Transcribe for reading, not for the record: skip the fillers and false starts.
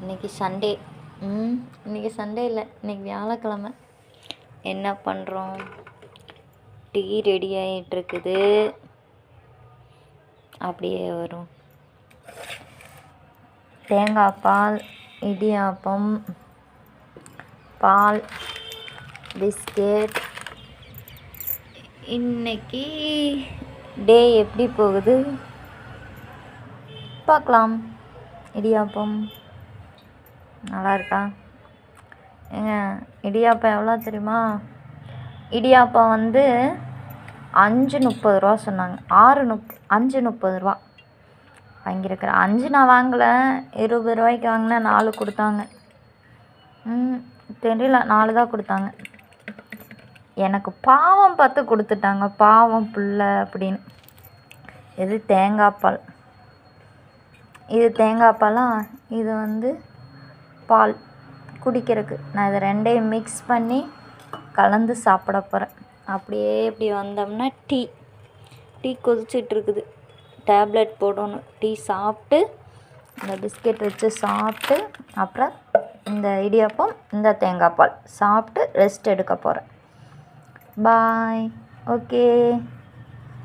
இன்றைக்கி சண்டே. இன்றைக்கி சண்டே இல்லை, இன்றைக்கி வியாழக்கிழமை. என்ன பண்ணுறோம்? டீ ரெடி ஆகிட்டுருக்குது. அப்படியே வரும். தேங்காய் பால், இடியாப்பம், பால், பிஸ்கெட். இன்னைக்கு டே எப்படி போகுது பார்க்கலாம். இடியாப்பம் நல்லா இருக்கா? ஏங்க, இடியாப்பம் எவ்வளோ தெரியுமா? இடியாப்பம் 5.30 சொன்னாங்க. 5.30 வாங்கியிருக்கிறேன். 5 நான் வாங்கலை, 20 ரூபாய்க்கு வாங்கினேன். 4 கொடுத்தாங்க. தெரியல, 4 தான் கொடுத்தாங்க. எனக்கு பாவம் பார்த்து கொடுத்துட்டாங்க. பாவம் பிள்ளை அப்படின்னு. இது தேங்காய் பால். இது தேங்காய் பாலா? இது பால் குடிக்கிறதுக்கு. நான் இதை ரெண்டையும் மிக்ஸ் பண்ணி கலந்து சாப்பிட போகிறேன். அப்படியே இப்படி வந்தோம்னா டீ கொதிச்சிட்ருக்குது. டேப்லெட் போடணும். டீ சாப்பிட்டு இந்த பிஸ்கெட் வச்சு சாப்பிட்டு அப்புறம் இந்த இடியாப்பம், இந்த தேங்காய் பால் சாப்பிட்டு ரெஸ்ட் எடுக்க போகிறேன். பாய். ஓகே.